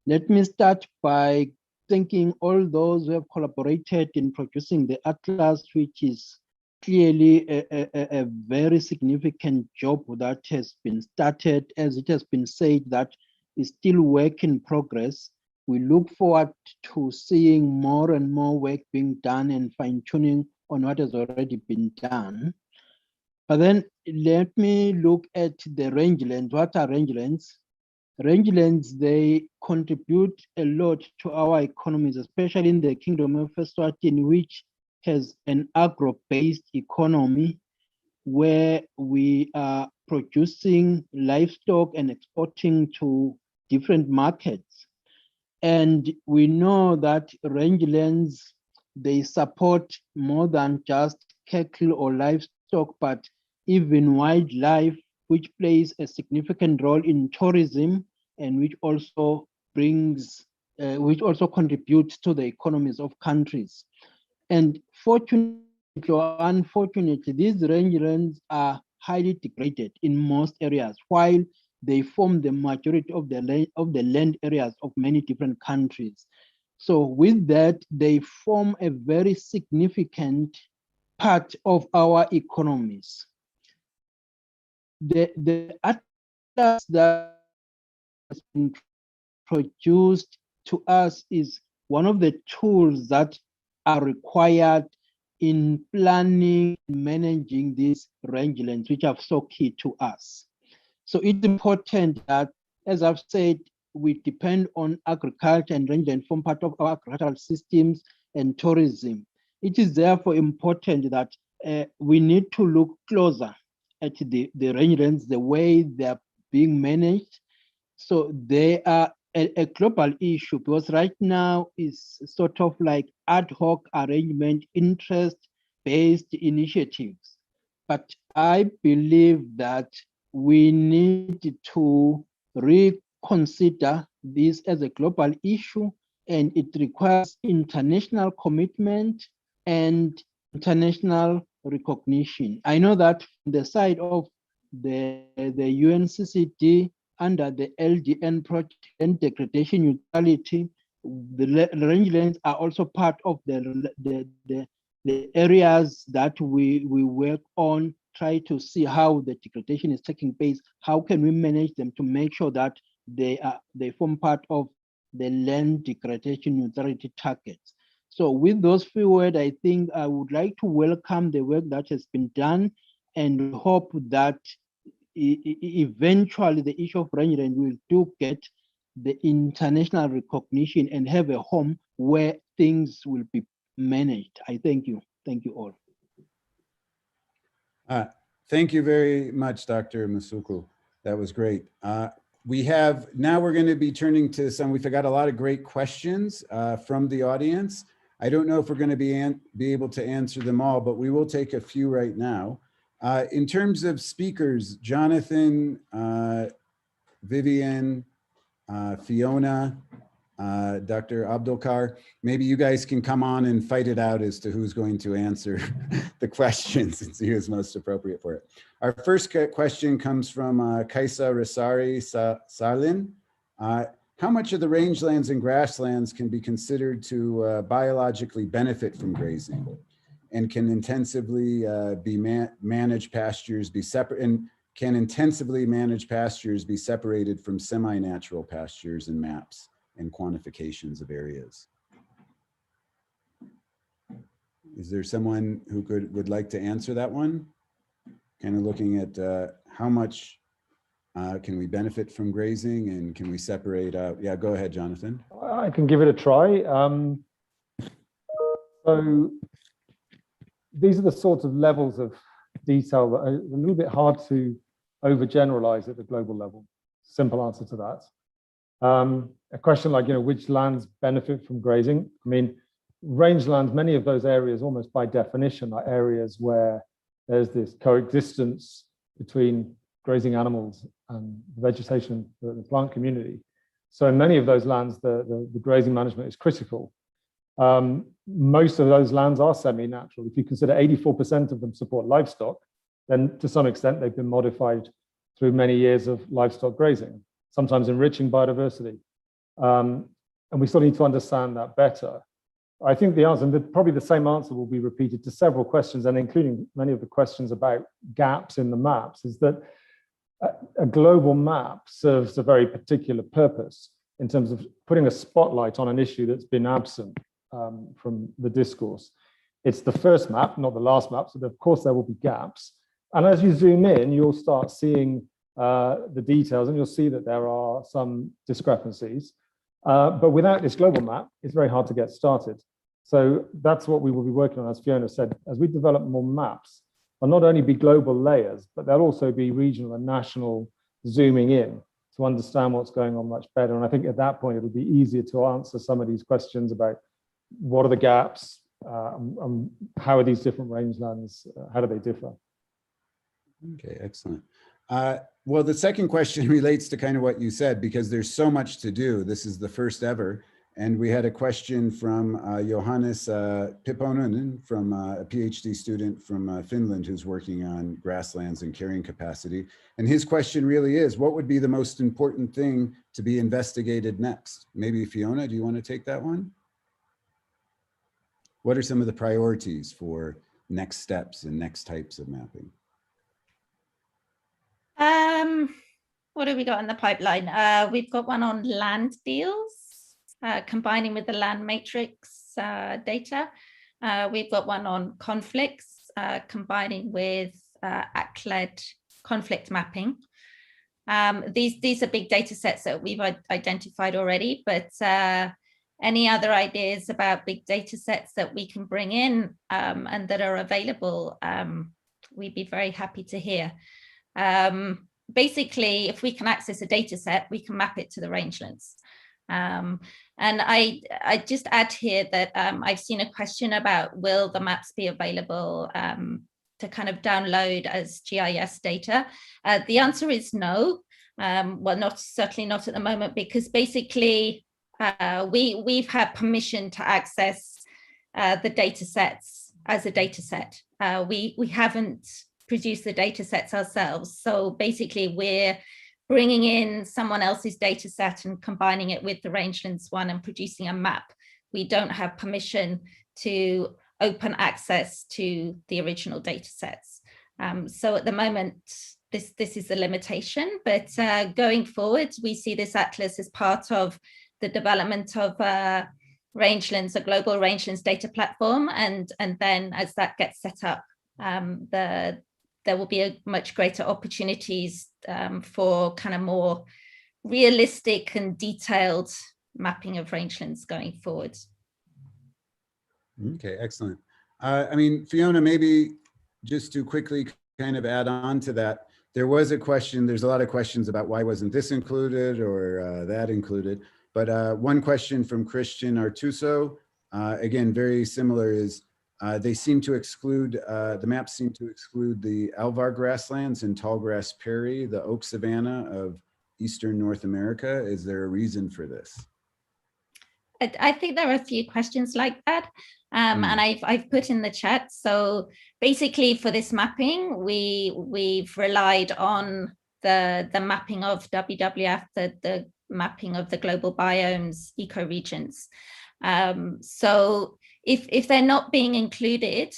Let me start by thanking all those who have collaborated in producing the Atlas, which is clearly a very significant job that has been started. As it has been said, that is still work in progress. We look forward to seeing more and more work being done and fine-tuning on what has already been done. But then let me look at the rangelands. What are rangelands? Rangelands, they contribute a lot to our economies, especially in the Kingdom of Eswatini, which has an agro-based economy where we are producing livestock and exporting to different markets. And we know that rangelands, they support more than just cattle or livestock, but even wildlife, which plays a significant role in tourism and which also contributes to the economies of countries. And fortunately or unfortunately, these rangelands are highly degraded in most areas, while they form the majority of the land areas of many different countries. So with that, they form a very significant part of our economies. The atlas that has been produced to us is one of the tools that are required in planning and managing these rangelands, which are so key to us. So it's important that, as I've said, we depend on agriculture, and rangeland form part of our agricultural systems and tourism. It is therefore important that we need to look closer at the rangelands, the way they're being managed. So they are a global issue, because right now is sort of like ad hoc arrangement, interest-based initiatives. But I believe that we need to reconsider this as a global issue, and it requires international commitment and international recognition. I know that from the side of the UNCCD, under the LDN project and degradation neutrality, the rangelands are also part of the areas that we work on, try to see how the degradation is taking place. How can we manage them to make sure that they form part of the land degradation neutrality targets? So with those few words, I think I would like to welcome the work that has been done, and hope that eventually the issue of rangeland will do get the international recognition and have a home where things will be managed. I thank you. Thank you all. Thank you very much, Dr. Masuku. That was great. Now we're going to be turning to we've got a lot of great questions from the audience. I don't know if we're going to be able to answer them all, but we will take a few right now. In terms of speakers, Jonathan, Vivian, Fiona, Dr. Abdulkar, maybe you guys can come on and fight it out as to who's going to answer the questions and see who's most appropriate for it. Our first question comes from Kaisa Rasari Salin. How much of the rangelands and grasslands can be considered to biologically benefit from grazing? And can intensively managed pastures be separate? And can intensively managed pastures be separated from semi-natural pastures in maps and quantifications of areas? Is there someone who would like to answer that one? Kind of looking at how much can we benefit from grazing, and can we separate out? Yeah, go ahead, Jonathan. I can give it a try. So these are the sorts of levels of detail that are a little bit hard to overgeneralize at the global level. Simple answer to that. A question like, which lands benefit from grazing? I mean, rangelands, many of those areas, almost by definition, are areas where there's this coexistence between grazing animals and the vegetation, the plant community. So in many of those lands, the grazing management is critical. Most of those lands are semi-natural. If you consider 84% of them support livestock, then to some extent they've been modified through many years of livestock grazing, sometimes enriching biodiversity. And we still need to understand that better. I think the answer, and probably the same answer will be repeated to several questions, and including many of the questions about gaps in the maps, is that a global map serves a very particular purpose in terms of putting a spotlight on an issue that's been absent from the discourse. It's the first map, not the last map, so of course there will be gaps. And as you zoom in, you'll start seeing the details, and you'll see that there are some discrepancies. But without this global map, it's very hard to get started. So that's what we will be working on, as Fiona said, as we develop more maps. They'll not only be global layers, but there'll also be regional and national zooming in to understand what's going on much better. And I think at that point, it'll be easier to answer some of these questions about what are the gaps, how are these different rangelands, how do they differ? Okay, excellent. Well, the second question relates to kind of what you said, because there's so much to do. This is the first ever. And we had a question from Johannes Piponen, from a PhD student from Finland who's working on grasslands and carrying capacity. And his question really is, what would be the most important thing to be investigated next? Maybe Fiona, do you want to take that one? What are some of the priorities for next steps and next types of mapping? What have we got in the pipeline? We've got one on land deals, combining with the land matrix data. We've got one on conflicts, combining with ACT-led conflict mapping. These are big data sets that we've identified already, but any other ideas about big data sets that we can bring in and that are available, we'd be very happy to hear. Basically, if we can access a data set, we can map it to the rangelands. And I just add here that I've seen a question about, will the maps be available to kind of download as GIS data? The answer is no. Well, certainly not at the moment, because basically we've had permission to access the data sets as a data set. We haven't produce the data sets ourselves. So basically we're bringing in someone else's data set and combining it with the Rangelands one and producing a map. We don't have permission to open access to the original data sets. So at the moment, this is the limitation, but going forward, we see this atlas as part of the development of Rangelands, a global Rangelands data platform. And then as that gets set up, there will be a much greater opportunities for kind of more realistic and detailed mapping of rangelands going forward. Okay, excellent. I mean, Fiona, maybe just to quickly kind of add on to that, there was a question, there's a lot of questions about why wasn't this included or that included, but one question from Christian Artuso, again, very similar, is they seem to exclude, the maps seem to exclude the alvar grasslands and tallgrass prairie, the oak savanna of Eastern North America. Is there a reason for this? I think there are a few questions like that. And I've put in the chat. So basically for this mapping, we've relied on the mapping of WWF, the mapping of the global biomes, ecoregions. So if they're not being included,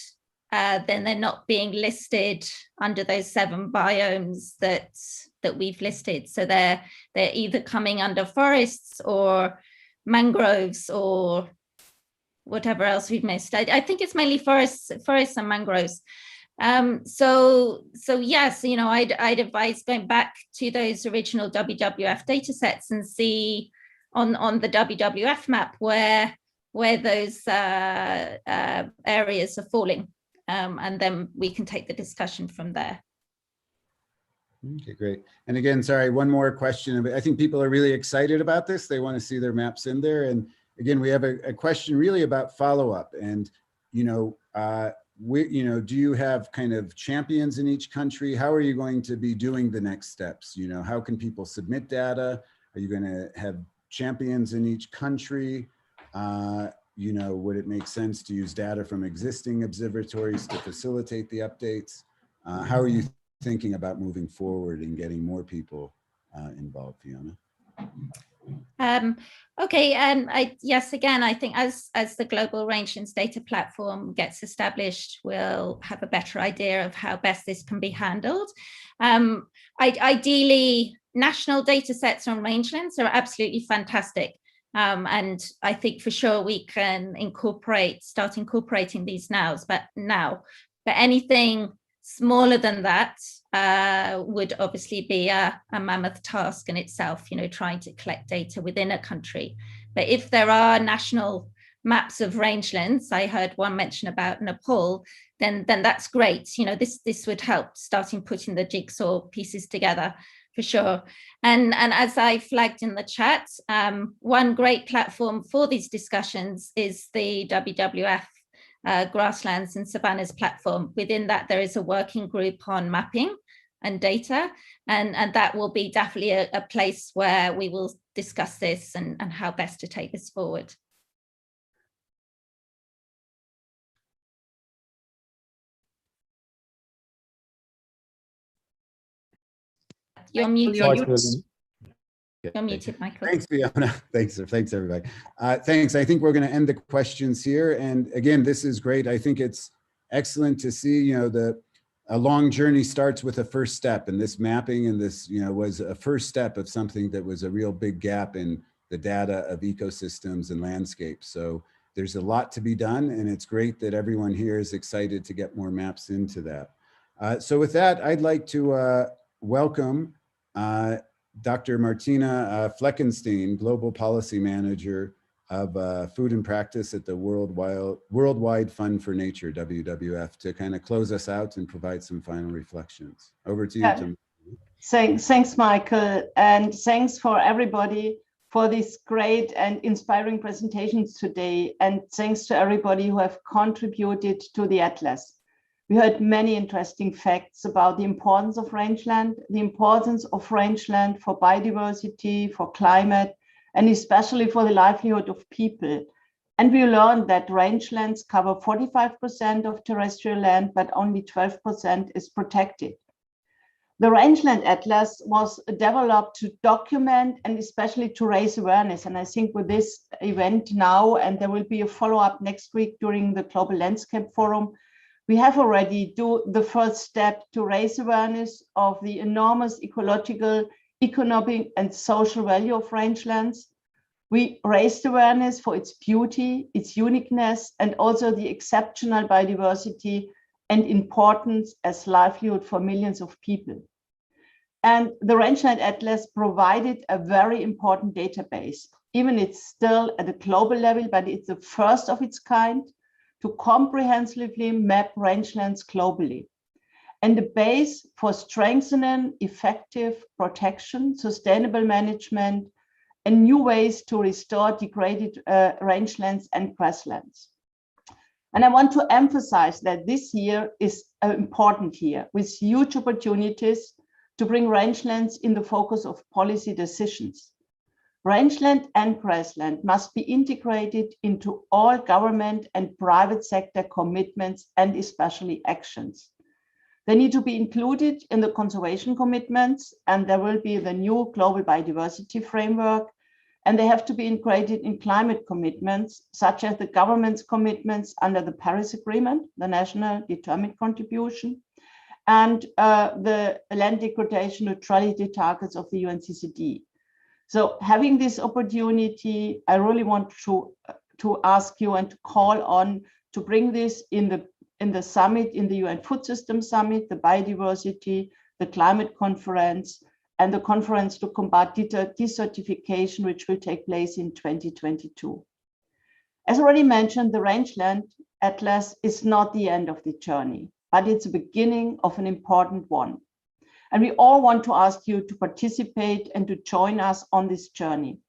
then they're not being listed under those 7 biomes that we've listed. So they're either coming under forests or mangroves or whatever else we've missed. I think it's mainly forests and mangroves. So yes, you know, I'd advise going back to those original WWF data sets and see on the WWF map where those areas are falling, and then we can take the discussion from there. Okay, great. And again, sorry, one more question. I think people are really excited about this. They want to see their maps in there. And again, we have a question really about follow-up. And, you know, do you have kind of champions in each country? How are you going to be doing the next steps? You know, how can people submit data? Are you going to have champions in each country? You know, would it make sense to use data from existing observatories to facilitate the updates? How are you thinking about moving forward and getting more people involved, Fiona? Okay, yes, again, I think as the global rangelands data platform gets established, we'll have a better idea of how best this can be handled. Ideally, national data sets on rangelands are absolutely fantastic. And I think for sure we can start incorporating these now, but anything smaller than that would obviously be a mammoth task in itself, you know, trying to collect data within a country. But if there are national maps of rangelands, I heard one mention about Nepal, then that's great. You know, this would help starting putting the jigsaw pieces together for sure. And as I flagged in the chat, one great platform for these discussions is the WWF Grasslands and Savannas platform. Within that, there is a working group on mapping, and data. And that will be definitely a place where we will discuss this and how best to take this forward. You're muted. You're muted, Michael. Thanks, Fiona. Thanks, everybody. Thanks. I think we're going to end the questions here. And again, this is great. I think it's excellent to see, a long journey starts with a first step, and this mapping and this, was a first step of something that was a real big gap in the data of ecosystems and landscapes. So there's a lot to be done, and it's great that everyone here is excited to get more maps into that. So with that, I'd like to welcome Dr. Martina Fleckenstein, Global Policy Manager of Food and Practice at the Worldwide Fund for Nature, WWF, to kind of close us out and provide some final reflections. Over to you, Tim. Thanks, Michael, and thanks for everybody for these great and inspiring presentations today, and thanks to everybody who have contributed to the Atlas. We heard many interesting facts about the importance of rangeland, the importance of rangeland for biodiversity, for climate, and especially for the livelihood of people. And we learned that rangelands cover 45% of terrestrial land, but only 12% is protected. The Rangeland Atlas was developed to document and especially to raise awareness. And I think with this event now, and there will be a follow-up next week during the Global Landscape Forum, we have already do the first step to raise awareness of the enormous ecological, economic, and social value of rangelands. We raised awareness for its beauty, its uniqueness, and also the exceptional biodiversity and importance as livelihood for millions of people. And the Rangeland Atlas provided a very important database. Even it's still at a global level, but it's the first of its kind to comprehensively map rangelands globally, and the base for strengthening effective protection, sustainable management, and new ways to restore degraded rangelands and grasslands. And I want to emphasize that this year is an important year with huge opportunities to bring rangelands in the focus of policy decisions. Rangeland and grassland must be integrated into all government and private sector commitments and especially actions. They need to be included in the conservation commitments, and there will be the new global biodiversity framework, and they have to be integrated in climate commitments, such as the government's commitments under the Paris Agreement, the national determined contribution, and the land degradation neutrality targets of the UNCCD. So having this opportunity, I really want to ask you and to call on to bring this in the summit, in the UN Food System Summit, the biodiversity, the climate conference, and the conference to combat desertification, which will take place in 2022. As already mentioned, the Rangeland Atlas is not the end of the journey, but it's the beginning of an important one. And we all want to ask you to participate and to join us on this journey.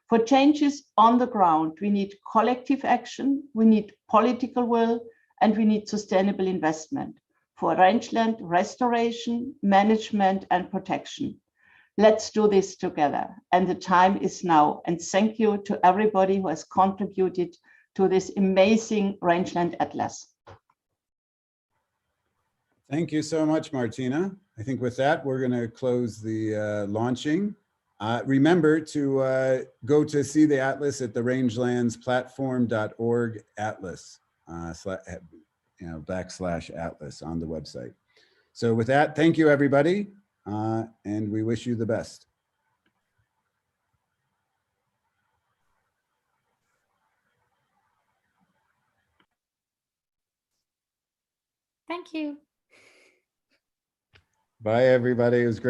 For changes on the ground, we need collective action, we need political will, and we need sustainable investment for rangeland restoration, management, and protection. Let's do this together. And the time is now. And thank you to everybody who has contributed to this amazing Rangeland Atlas. Thank you so much, Martina. I think with that, we're going to close the launching. Remember to go to see the Atlas at the rangelandsplatform.org Atlas, /Atlas on the website. So with that, thank you, everybody, and we wish you the best. Thank you. Bye, everybody. It was great.